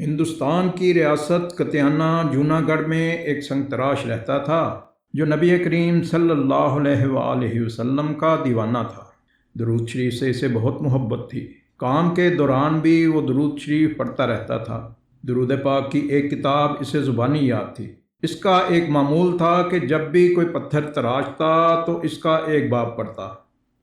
ہندوستان کی ریاست کتیانہ جونا گڑھ میں ایک سنگ تراش رہتا تھا جو نبی کریم صلی اللہ علیہ وآلہ وسلم کا دیوانہ تھا۔ درود شریف سے اسے بہت محبت تھی۔ کام کے دوران بھی وہ درود شریف پڑھتا رہتا تھا۔ درود پاک کی ایک کتاب اسے زبانی یاد تھی۔ اس کا ایک معمول تھا کہ جب بھی کوئی پتھر تراشتا تو اس کا ایک باب پڑھتا۔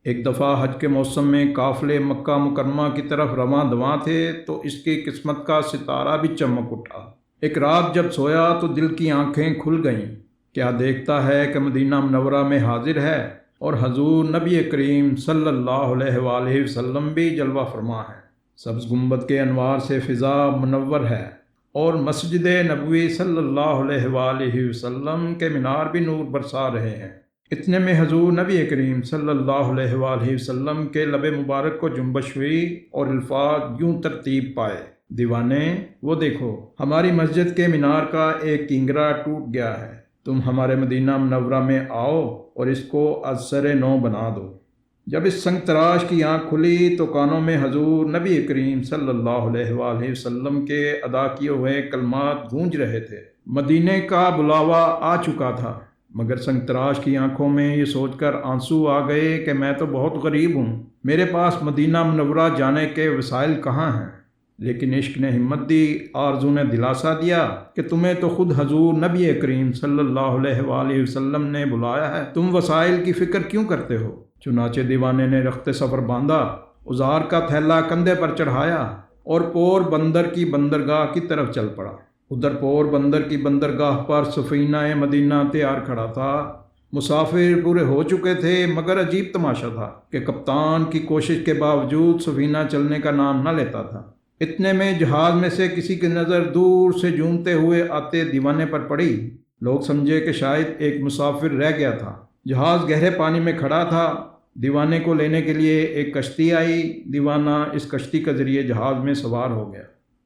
ایک دفعہ حج کے موسم میں قافلے مکہ مکرمہ کی طرف رواں دواں تھے تو اس کی قسمت کا ستارہ بھی چمک اٹھا۔ ایک رات جب سویا تو دل کی آنکھیں کھل گئیں۔ کیا دیکھتا ہے کہ مدینہ منورہ میں حاضر ہے اور حضور نبی کریم صلی اللہ علیہ وآلہ وسلم بھی جلوہ فرما ہے۔ سبز گنبد کے انوار سے فضا منور ہے اور مسجد نبوی صلی اللہ علیہ وآلہ وسلم کے مینار بھی نور برسا رہے ہیں۔ اتنے میں حضور نبی کریم صلی اللہ علیہ وآلہ وسلم کے لب مبارک کو جنبش ہوئی اور الفاظ یوں ترتیب پائے: دیوانے، وہ دیکھو ہماری مسجد کے مینار کا ایک کنگرا ٹوٹ گیا ہے، تم ہمارے مدینہ منورہ میں آؤ اور اس کو از سر نو بنا دو۔ جب اس سنگ تراش کی آنکھ کھلی تو کانوں میں حضور نبی کریم صلی اللہ علیہ وآلہ وسلم کے ادا کیے ہوئے کلمات گونج رہے تھے۔ مدینے کا بلاوا آ چکا تھا، مگر سنگ تراش کی آنکھوں میں یہ سوچ کر آنسو آ گئے کہ میں تو بہت غریب ہوں، میرے پاس مدینہ منورہ جانے کے وسائل کہاں ہیں۔ لیکن عشق نے ہمت دی، آرزو نے دلاسا دیا کہ تمہیں تو خود حضور نبی کریم صلی اللہ علیہ وآلہ وسلم نے بلایا ہے، تم وسائل کی فکر کیوں کرتے ہو؟ چنانچہ دیوانے نے رخت سفر باندھا، ازار کا تھیلا کندھے پر چڑھایا اور پور بندر کی بندرگاہ کی طرف چل پڑا۔ ادھر پور بندر کی بندرگاہ پر سفینہ مدینہ تیار کھڑا تھا۔ مسافر پورے ہو چکے تھے، مگر عجیب تماشا تھا کہ کپتان کی کوشش کے باوجود سفینہ چلنے کا نام نہ لیتا تھا۔ اتنے میں جہاز میں سے کسی کی نظر دور سے جھومتے ہوئے آتے دیوانے پر پڑی۔ لوگ سمجھے کہ شاید ایک مسافر رہ گیا تھا۔ جہاز گہرے پانی میں کھڑا تھا۔ دیوانے کو لینے کے لیے ایک کشتی آئی۔ دیوانہ اس کشتی کے ذریعے جہاز میں سوار ہو گیا۔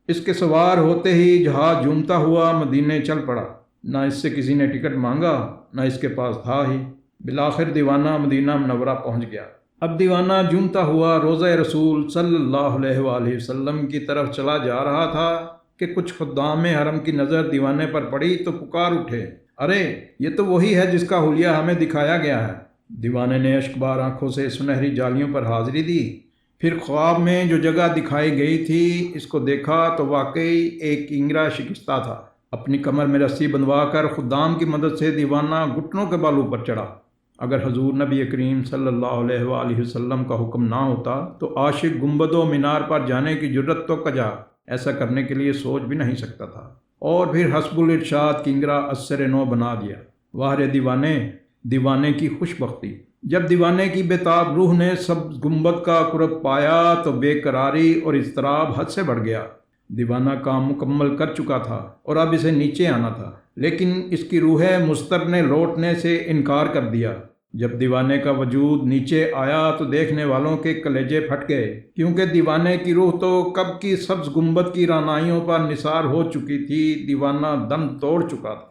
اس کے سوار ہوتے ہی جہاز جھومتا ہوا مدینے چل پڑا۔ نہ اس سے کسی نے ٹکٹ مانگا، نہ اس کے پاس تھا ہی۔ بالآخر دیوانہ مدینہ منورہ پہنچ گیا۔ اب دیوانہ جھومتا ہوا روضہ رسول صلی اللہ علیہ وآلہ وسلم کی طرف چلا جا رہا تھا کہ کچھ خدام حرم کی نظر دیوانے پر پڑی تو پکار اٹھے: ارے یہ تو وہی ہے جس کا حلیہ ہمیں دکھایا گیا ہے۔ دیوانے نے اشکبار آنکھوں سے سنہری جالیوں پر حاضری دی۔ پھر خواب میں جو جگہ دکھائی گئی تھی اس کو دیکھا تو واقعی ایک کنگرا شکستہ تھا۔ اپنی کمر میں رسی بندھوا کر خدام کی مدد سے دیوانہ گھٹنوں کے بالوں پر چڑھا۔ اگر حضور نبی کریم صلی اللہ علیہ وآلہ وسلم کا حکم نہ ہوتا تو عاشق گنبد و مینار پر جانے کی جرت تو کجا ایسا کرنے کے لیے سوچ بھی نہیں سکتا تھا۔ اور پھر حسب الارشاد کنگرا از سر نو بنا دیا۔ واہ رے دیوانے، دیوانے کی خوش بختی! جب دیوانے کی بےتاب روح نے سبز گنبد کا قرب پایا تو بے قراری اور اضطراب حد سے بڑھ گیا۔ دیوانہ کام مکمل کر چکا تھا اور اب اسے نیچے آنا تھا، لیکن اس کی روح مضطر نے لوٹنے سے انکار کر دیا۔ جب دیوانے کا وجود نیچے آیا تو دیکھنے والوں کے کلیجے پھٹ گئے، کیونکہ دیوانے کی روح تو کب کی سبز گنبد کی رعنائیوں پر نثار ہو چکی تھی۔ دیوانہ دم توڑ چکا تھا۔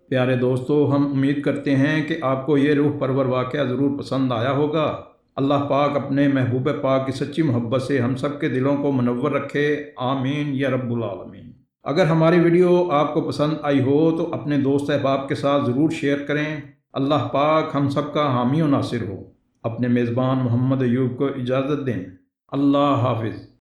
پیارے دوستو، ہم امید کرتے ہیں کہ آپ کو یہ روح پرور واقعہ ضرور پسند آیا ہوگا۔ اللہ پاک اپنے محبوب پاک کی سچی محبت سے ہم سب کے دلوں کو منور رکھے، آمین یا رب العالمین۔ اگر ہماری ویڈیو آپ کو پسند آئی ہو تو اپنے دوست احباب کے ساتھ ضرور شیئر کریں۔ اللہ پاک ہم سب کا حامی و ناصر ہو۔ اپنے میزبان محمد ایوب کو اجازت دیں۔ اللہ حافظ۔